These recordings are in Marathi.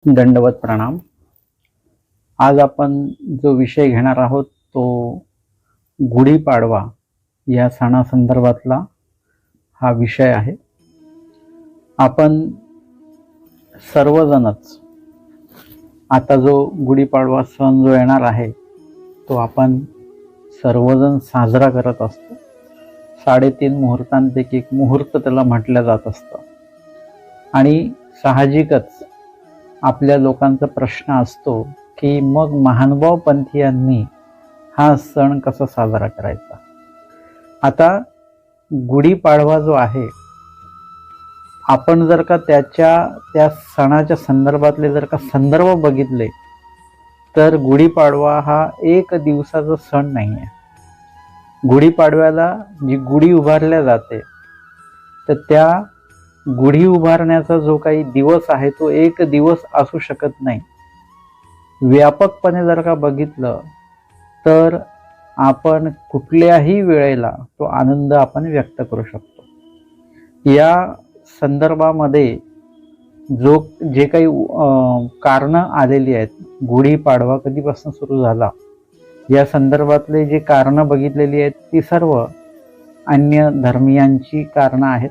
दंडवत प्रणाम. आज आपण जो विषय घेणार आहोत तो गुढीपाडवा या सणासंदर्भातला हा विषय आहे. आपण सर्वजणच आता जो गुढीपाडवा सण जो येणार आहे तो आपण सर्वजण साजरा करत असतो. 3.5 मुहूर्तांपैकी एक मुहूर्त त्याला म्हटलं जात असतं आणि साहजिकच आपल्या लोकांचा प्रश्न असतो की मग महानुभाव पंथीयांनी हा सण कसा साजरा करायचा. आता गुढीपाडवा जो आहे आपण जर का त्या सणाच्या संदर्भातले जर का संदर्भ बघितले तर गुढीपाडवा हा एक दिवसाचा सण नाही आहे. गुढीपाडव्याला जी गुढी उभारल्या जाते तर त्या गुढी उभारण्याचा जो काही दिवस आहे तो एक दिवस असू शकत नाही. व्यापकपणे जर का बघितलं तर आपण कुठल्याही वेळेला तो आनंद आपण व्यक्त करू शकतो. या संदर्भामध्ये जे काही कारणं आलेली आहेत, गुढीपाडवा कधीपासून सुरू झाला या संदर्भातले जे कारणं बघितलेली आहेत ती सर्व अन्य धर्मीयांची कारणं आहेत,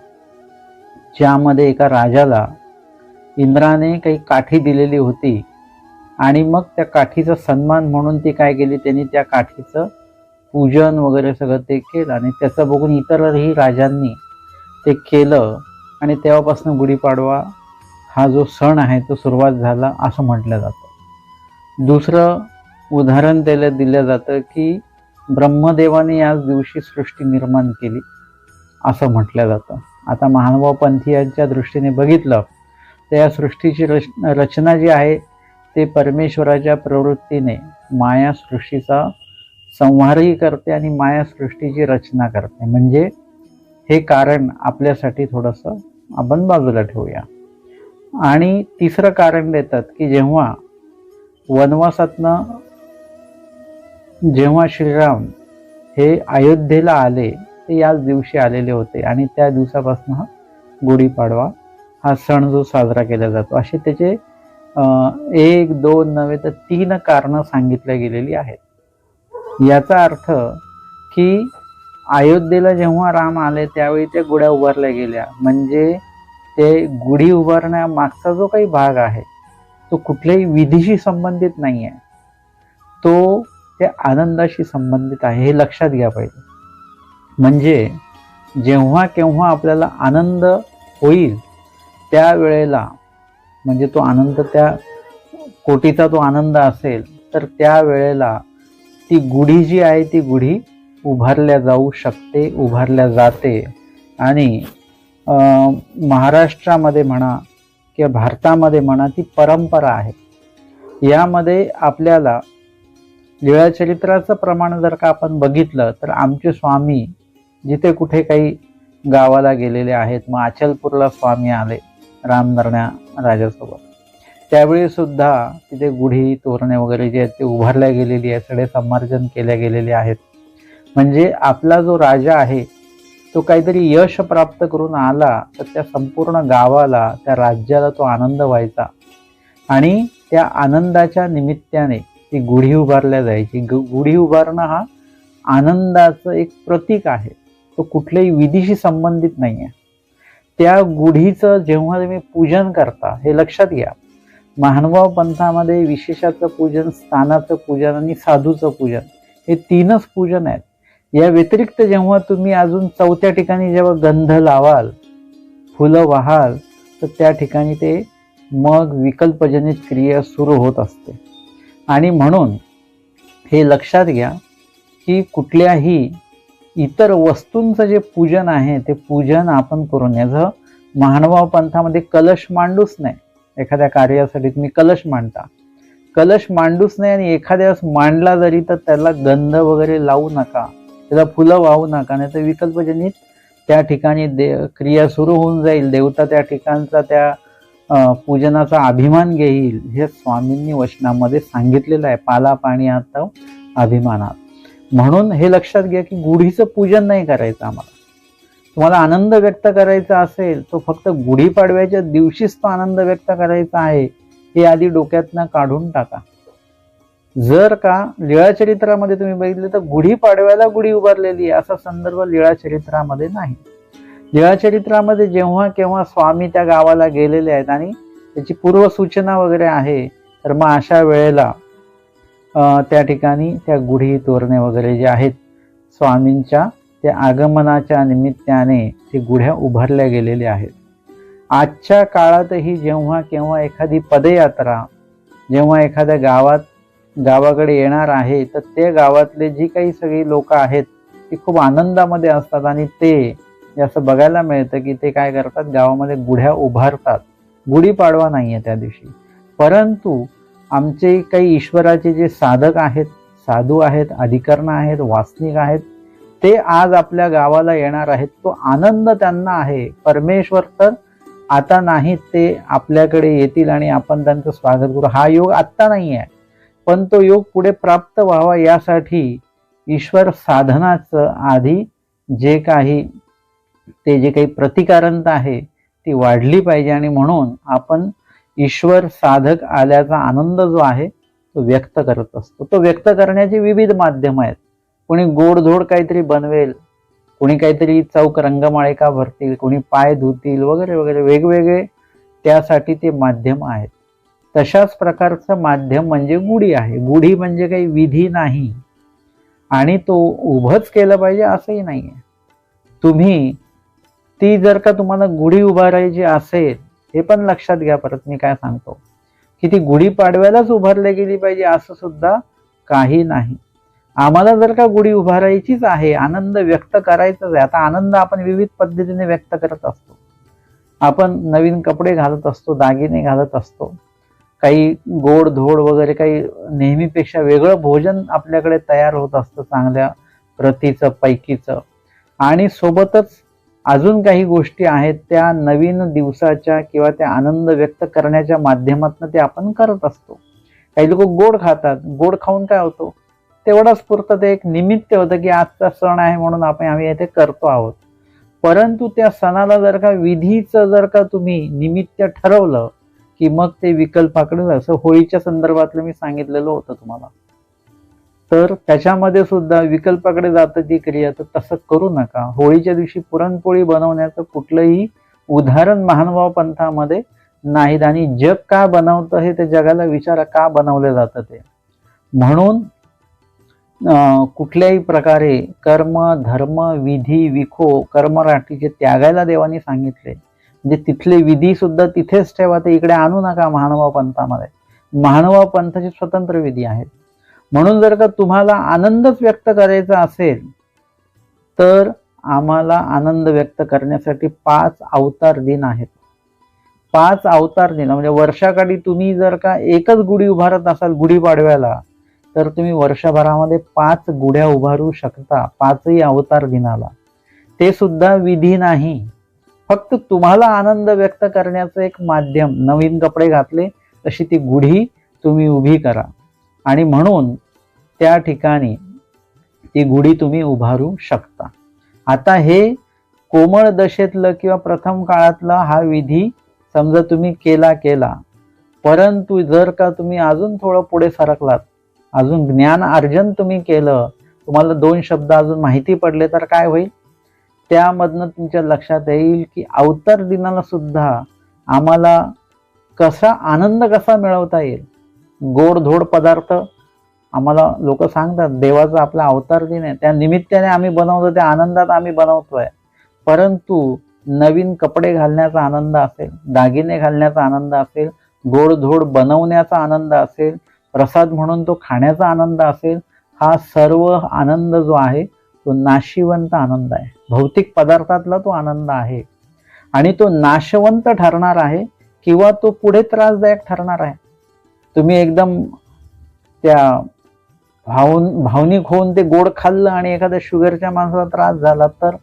ज्यामध्ये एका राजाला इंद्राने काही काठी दिलेली होती आणि मग त्या काठीचा सन्मान म्हणून ती काय केली, त्यांनी त्या काठीचं पूजन वगैरे सगळं ते केलं आणि त्याचं बघून इतरही राजांनी ते केलं आणि तेव्हापासून गुढीपाडवा हा जो सण आहे तो सुरुवात झाला असं म्हटलं जातं. दुसरं उदाहरण त्याला दिलं जातं की ब्रह्मदेवाने याच दिवशी सृष्टी निर्माण केली असं म्हटलं जातं. आता महानुभाव पंथीयांच्या दृष्टीने बघितलं तर या सृष्टीची रचना जी आहे ते परमेश्वराच्या प्रवृत्तीने माया सृष्टीचा संहारही करते आणि माया सृष्टीची रचना करते. म्हणजे हे कारण आपल्यासाठी थोडंसं आपण बाजूला ठेवूया. आणि तिसरं कारण देतात की जेव्हा वनवासातनं जेव्हा श्रीराम हे अयोध्येला आले ते याच दिवशी आलेले होते आणि त्या दिवसापासून हा गुढीपाडवा हा सण जो साजरा केला जातो. असे त्याचे 1, 2 नव्हे तर 3 कारणं सांगितल्या गेलेली आहेत. याचा अर्थ की अयोध्येला जेव्हा राम आले त्यावेळी त्या गुढ्या उभारल्या गेल्या, म्हणजे ते गुढी उभारण्यामागचा जो काही भाग आहे तो कुठल्याही विधीशी संबंधित नाही आहे, तो त्या आनंदाशी संबंधित आहे. हे लक्षात घ्या पाहिजे. म्हणजे जेव्हा केव्हा आपल्याला आनंद होईल त्यावेळेला, म्हणजे तो आनंद त्या कोटीचा तो आनंद असेल तर त्यावेळेला ती गुढी जी आहे ती गुढी उभारल्या जाऊ शकते, उभारल्या जाते. आणि महाराष्ट्रामध्ये म्हणा किंवा भारतामध्ये म्हणा ती परंपरा आहे. यामध्ये आपल्याला लीळाचरित्राचं प्रमाण जर का आपण बघितलं तर आमचे स्वामी जिथे कुठे काही गावाला गेलेले आहेत, मग अचलपूरला स्वामी आले रामधरण्या राजासोबत, त्यावेळी सुद्धा तिथे गुढी तोरणे वगैरे जे आहेत ते उभारल्या गेलेली आहे, सडे संमार्जन केल्या गेलेले आहेत. म्हणजे आपला जो राजा आहे तो काहीतरी यश प्राप्त करून आला तर त्या संपूर्ण गावाला, त्या राज्याला तो आनंद व्हायचा आणि त्या आनंदाच्या निमित्ताने ती गुढी उभारल्या जायची. गुढी उभारणं हा आनंदाचं एक प्रतीक आहे, तो कुठल्याही विधीशी संबंधित नाही आहे. त्या गुढीचं जेव्हा तुम्ही पूजन करता, हे लक्षात घ्या, महानुभाव पंथामध्ये विशेषाचं पूजन, स्थानाचं पूजन आणि साधूचं पूजन हे 3च पूजन आहेत. या व्यतिरिक्त जेव्हा तुम्ही अजून 4थ्या ठिकाणी जेव्हा गंध लावाल, फुलं वाहाल, तर त्या ठिकाणी ते मग विकल्पजनित क्रिया सुरू होत असते. आणि म्हणून हे लक्षात घ्या की कुठल्याही इतर वस्तूंचं जे पूजन आहे ते पूजन आपण करून, याचं महानुभाव पंथामध्ये कलश मांडूच नाही. एखाद्या कार्यासाठी तुम्ही कलश मांडता, कलश मांडूच नाही आणि एखाद्या वेळेस मांडला जरी तर त्याला गंध वगैरे लावू नका, त्याला फुलं वाहू नका, नाही तर विकल्पजनित त्या ठिकाणी क्रिया सुरू होऊन जाईल. देवता त्या ठिकाणचा त्या पूजनाचा अभिमान घेईल. हे स्वामींनी वचनामध्ये सांगितलेलं आहे, पाला पाणी आता अभिमानात. म्हणून हे लक्षात घ्या की गुढीचं पूजन नाही करायचं आम्हाला. तुम्हाला आनंद व्यक्त करायचा असेल तो फक्त गुढीपाडव्याच्या दिवशीच तो आनंद व्यक्त करायचा आहे हे आधी डोक्यातनं काढून टाका. जर लीळाचरित्रामध्ये तुम्ही बघितले तर गुढीपाडव्याला गुढी उभारलेली आहे असा संदर्भ लीळाचरित्रामध्ये नाही. लीळाचरित्रामध्ये जेव्हा केव्हा स्वामी त्या गावाला गेलेले आहेत आणि त्याची पूर्वसूचना वगैरे आहे, तर मग अशा वेळेला त्या ठिकाणी त्या गुढी तोरणे वगैरे जे आहेत स्वामींच्या त्या आगमनाच्या निमित्ताने ते गुढ्या उभारल्या गेलेल्या आहेत. आजच्या काळातही जेव्हा केव्हा एखादी पदयात्रा जेव्हा एखाद्या गावाकडे येणार आहे, तर त्या गावातले जी काही सगळी लोक आहेत ती खूप आनंदामध्ये असतात आणि ते असं बघायला मिळतं की ते काय करतात, गावामध्ये गुढ्या उभारतात. गुढीपाडवा नाहीये त्या दिवशी, परंतु आमचे काही ईश्वराचे जे साधक आहेत, साधू आहेत, अधिकरण आहेत, वासनिक आहेत, ते आज आपल्या गावाला येणार आहेत. तो आनंद त्यांना आहे. परमेश्वर तर आता नाहीत, ते आपल्याकडे येतील आणि आपण त्यांचं स्वागत करू. हा योग आत्ता नाही आहे, पण तो योग पुढे प्राप्त व्हावा यासाठी ईश्वर साधनाचं आधी जे काही प्रतिकारणता आहे ती वाढली पाहिजे आणि म्हणून आपण ईश्वर साधक आल्याचा आनंद जो आहे तो व्यक्त करत असतो. तो व्यक्त करण्याची विविध माध्यम आहेत. कोणी गोडधोड काहीतरी बनवेल, कोणी काहीतरी चौक रंगमाळिका भरतील, कोणी पाय धुतील वगैरे वगैरे वेगवेगळे त्यासाठी ते माध्यम आहेत. तशाच प्रकारचं माध्यम म्हणजे गुढी आहे. गुढी म्हणजे काही विधी नाही आणि तो उभंच केलं पाहिजे असंही नाहीये. तुम्ही ती जर का तुम्हाला गुढी उभारायची असेल, हे पण लक्षात घ्या, परत मी काय सांगतो की ती गुढी पाडव्यालाच उभारली गेली पाहिजे असं सुद्धा काही नाही. आम्हाला जर का गुढी उभारायचीच आहे, आनंद व्यक्त करायचाच आहे. आता आनंद आपण विविध पद्धतीने व्यक्त करत असतो. आपण नवीन कपडे घालत असतो, दागिने घालत असतो, काही गोड धोड वगैरे काही नेहमीपेक्षा वेगळं भोजन आपल्याकडे तयार होत असतं, चांगल्या प्रतीचं पैकीचं, आणि सोबतच अजून काही गोष्टी आहेत त्या नवीन दिवसाच्या किंवा त्या आनंद व्यक्त करण्याच्या माध्यमातून ते आपण करत असतो. काही लोक गोड खातात. गोड खाऊन काय होतो, तेवढाच पुरतं ते एक निमित्त होतं की आजचा सण आहे म्हणून आम्ही इथे करतो आहोत. परंतु त्या सणाला जर का विधीचं जर का तुम्ही निमित्त ठरवलं की मग ते विकल्पाकडे, असं होळीच्या संदर्भातलं मी सांगितलेलं होतं तुम्हाला, तर त्याच्यामध्ये सुद्धा विकल्पाकडे जातं ती क्रिया. तर तसं करू नका. होळीच्या दिवशी पुरणपोळी बनवण्याचं कुठलंही उदाहरण महानुभाव पंथामध्ये नाहीत आणि जग का बनवतं हे ते जगाला विचारा, का बनवलं जातं ते. म्हणून कुठल्याही प्रकारे कर्म धर्म विधी विखो कर्मराटीचे त्यागायला देवानी सांगितले. म्हणजे तिथले विधी सुद्धा तिथेच ठेवा, ते इकडे आणू नका महानुभाव पंथामध्ये. महानुभाव पंथाचे स्वतंत्र विधी आहेत. म्हणून जर का तुम्हाला आनंदच व्यक्त करायचा असेल तर आम्हाला आनंद व्यक्त करण्यासाठी 5 अवतार दिन आहेत. 5 अवतार दिन म्हणजे वर्षाकाठी तुम्ही जर का एकच गुढी उभारत असाल गुढीपाडव्याला, तर तुम्ही वर्षभरामध्ये 5 गुढ्या उभारू शकता, 5ही अवतार दिनाला. ते सुद्धा विधी नाही, फक्त तुम्हाला आनंद व्यक्त करण्याचं एक माध्यम. नवीन कपडे घातले तशी ती गुढी तुम्ही उभी करा आणि म्हणून त्या ठिकाणी ती गुढी तुम्ही उभारू शकता. आता हे कोमळ दशेतलं किंवा प्रथम काळातला हा विधी समजा तुम्ही केला, परंतु जर का तुम्ही अजून थोडं पुढे सरकलात, अजून ज्ञान अर्जन तुम्ही केलं, तुम्हाला 2 शब्द अजून माहिती पडले, तर काय होईल, त्यामधनं तुमच्या लक्षात येईल की अवतार दिनाला सुद्धा आम्हाला आनंद कसा मिळवता येईल. गोडधोड पदार्थ आम्हाला लोक सांगतात, देवाचा आपला अवतार दिन आहे, त्या निमित्ताने आम्ही बनवतो, त्या आनंदात आम्ही बनवतोय. परंतु नवीन कपडे घालण्याचा आनंद असेल, दागिने घालण्याचा आनंद असेल, गोडधोड बनवण्याचा आनंद असेल, प्रसाद म्हणून तो खाण्याचा आनंद असेल, हा सर्व आनंद जो आहे तो नाशिवंत आनंद आहे. भौतिक पदार्थातला तो आनंद आहे आणि तो नाशवंत ठरणार आहे किंवा तो पुढे त्रासदायक ठरणार आहे. तुम्ही एकदम त्या भावनिक होऊन ते गोड खाल्लं आणि एखाद्या शुगरच्या माणसाला त्रास झाला तर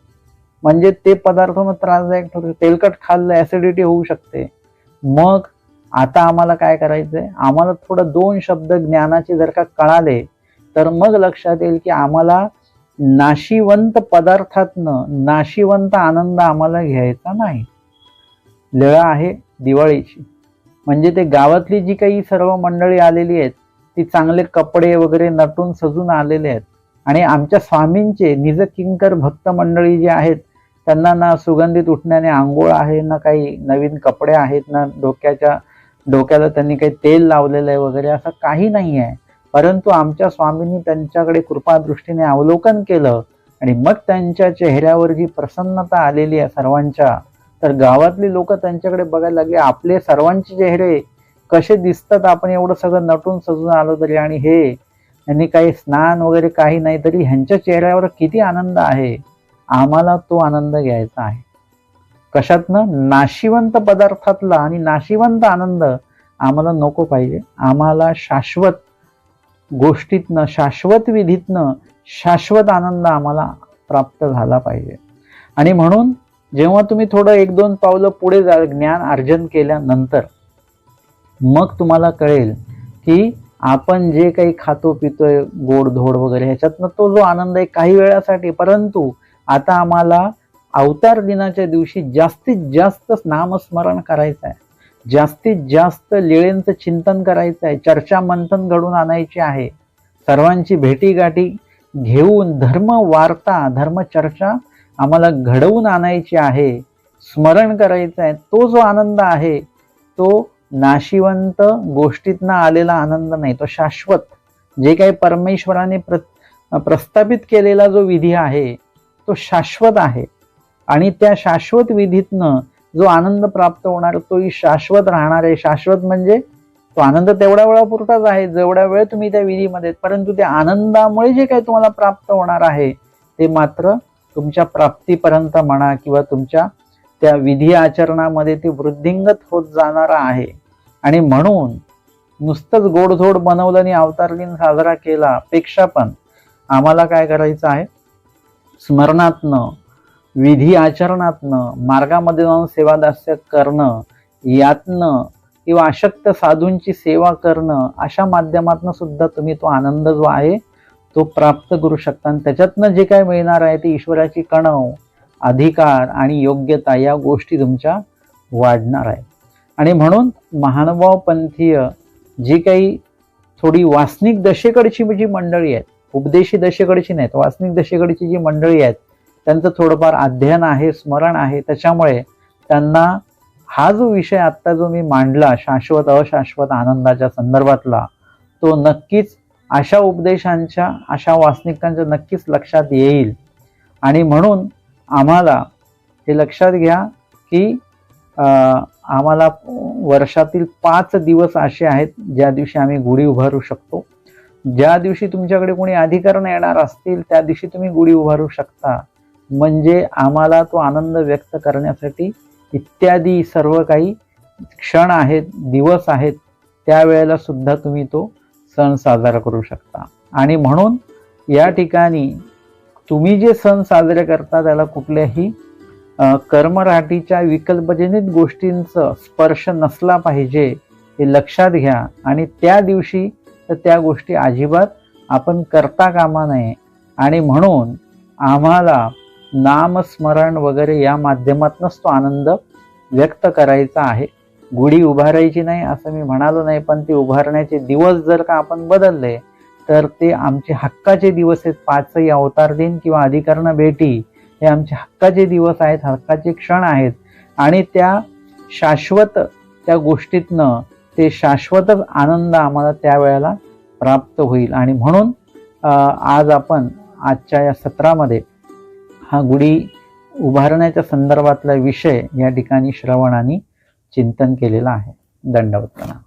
म्हणजे ते पदार्थ मग त्रासदायक ठरू. तेलकट खाल्लं ऍसिडिटी होऊ शकते. मग आता आम्हाला काय करायचंय, आम्हाला थोडं 2 शब्द ज्ञानाचे जर का कळाले तर मग लक्षात येईल की आम्हाला नाशिवंत पदार्थातनं नाशिवंत आनंद आम्हाला घ्यायचा नाही. लीळा आहे दिवाळीची. म्हणजे ते गावातली जी काही सर्व मंडळी आलेली आहेत ती चांगले कपडे वगैरे नटून सजून आलेले आहेत आणि आमच्या स्वामींचे निज किंकर भक्त मंडळी जे आहेत त्यांना ना सुगंधित उठण्याने आंघोळ आहे, ना काही नवीन कपडे आहेत, ना डोक्याला त्यांनी काही तेल लावलेलं आहे वगैरे, असं काही नाही आहे. परंतु आमच्या स्वामींनी त्यांच्याकडे कृपादृष्टीने अवलोकन केलं आणि मग त्यांच्या चेहऱ्यावर जी प्रसन्नता आलेली आहे सर्वांच्या, तर गावातली लोक त्यांच्याकडे बघायला लागले आपले सर्वांचे चेहरे कसे दिसतात, आपण एवढं सगळं नटून सजून आलो तरी, आणि हे यांनी काही स्नान वगैरे काही नाही तरी ह्यांच्या चेहऱ्यावर किती आनंद आहे. आम्हाला तो आनंद घ्यायचा आहे. कशातनं? नाशिवंत पदार्थातला आणि नाशिवंत आनंद आम्हाला नको पाहिजे. आम्हाला शाश्वत गोष्टीतनं, शाश्वत विधीतनं शाश्वत आनंद आम्हाला प्राप्त झाला पाहिजे. आणि म्हणून जेव्हा तुम्ही थोडं 1-2 पावलं पुढे जाल ज्ञान अर्जन केल्यानंतर, मग तुम्हाला कळेल की आपण जे काही खातो पितोय गोडधोड वगैरे ह्याच्यातनं तो जो आनंद आहे काही वेळासाठी, परंतु आता आम्हाला अवतार दिनाच्या दिवशी जास्तीत जास्त नामस्मरण करायचं आहे, जास्तीत जास्त लीळेंचं चिंतन करायचं आहे, चर्चा मंथन घडून आणायची आहे, सर्वांची भेटीगाठी घेऊन धर्म वार्ता धर्मचर्चा आम्हाला घडवून आणायची आहे, स्मरण करायचं आहे. तो जो आनंद आहे तो नाशिवंत गोष्टीतनं आलेला आनंद नाही, तो शाश्वत जे काही परमेश्वराने प्रस्थापित केलेला जो विधी आहे तो शाश्वत आहे. आणि त्या शाश्वत विधीतनं जो आनंद प्राप्त होणार तोही शाश्वत राहणार आहे. शाश्वत म्हणजे तो आनंद तेवढ्या वेळापुरताच आहे जेवढ्या वेळ तुम्ही त्या विधीमध्ये, परंतु त्या आनंदामुळे जे काही तुम्हाला प्राप्त होणार आहे ते मात्र तुमच्या प्राप्तीपर्यंत म्हणा किंवा तुमच्या त्या विधी आचरणामध्ये ते वृद्धिंगत होत जाणारा आहे. आणि म्हणून नुसतंच गोडधोड बनवलं आणि अवतार दिन साजरा केला पेक्षा पण आम्हाला काय करायचं आहे? स्मरणातनं, विधी आचरणातनं, मार्गामध्ये जाऊन सेवादास्य करणं, यातनं किंवा अशक्त साधूंची सेवा करणं, अशा माध्यमातून सुद्धा तुम्ही तो आनंद जो आहे तो प्राप्त करू शकता. आणि त्याच्यातनं जे काय मिळणार आहे ते ईश्वराची कणव, अधिकार आणि योग्यता या गोष्टी तुमच्या वाढणार आहे. आणि म्हणून महानुभाव पंथीय जी काही थोडी वासनिक दशेकडची जी मंडळी आहेत, उपदेशी दशेकडची नाहीत, वासनिक दशेकडची जी मंडळी आहेत त्यांचं थोडंफार अध्ययन आहे, स्मरण आहे, त्याच्यामुळे त्यांना हा जो विषय आत्ता जो मी मांडला शाश्वत अशाश्वत आनंदाच्या संदर्भातला, तो नक्कीच अशा उपदेशांच्या, अशा वासनिकांच्या नक्कीच लक्षात येईल. आणि म्हणून आम्हाला हे लक्षात घ्या की आम्हाला वर्षातील 5 दिवस असे आहेत ज्या दिवशी आम्ही गुढी उभारू शकतो. ज्या दिवशी तुमच्याकडे कोणी अधिकरण येणार असतील त्या दिवशी तुम्ही गुढी उभारू शकता. म्हणजे आम्हाला तो आनंद व्यक्त करण्यासाठी इत्यादी सर्व काही क्षण आहेत, दिवस आहेत, त्यावेळेला सुद्धा तुम्ही तो सण साजरा करू शकता. आणि म्हणून या ठिकाणी तुम्ही जे सण साजरे करता त्याला कुठल्याही कर्मराटीच्या विकल्पजनित गोष्टींचा स्पर्श नसला पाहिजे हे लक्षात घ्या. आणि त्या दिवशी तर त्या गोष्टी अजिबात आपण करता कामा नये. आणि म्हणून आम्हाला नामस्मरण वगैरे या माध्यमातूनच तो आनंद व्यक्त करायचा आहे. गुढी उभारायची नाही असं मी म्हणालो नाही, पण ते उभारण्याचे दिवस जर का आपण बदलले तर ते आमचे हक्काचे दिवस आहेत. 5ही अवतार दिन किंवा अधिकरण भेटी हे आमचे हक्काचे दिवस आहेत, हक्काचे क्षण आहेत. आणि त्या शाश्वत त्या गोष्टीतनं ते शाश्वतच आनंद आम्हाला त्यावेळेला प्राप्त होईल. आणि म्हणून आज आपण आजच्या या सत्रामध्ये हा गुढी उभारण्याच्या संदर्भातला विषय या ठिकाणी श्रवण आणि चिंतन केलेला आहे. दंडवत प्रणाम.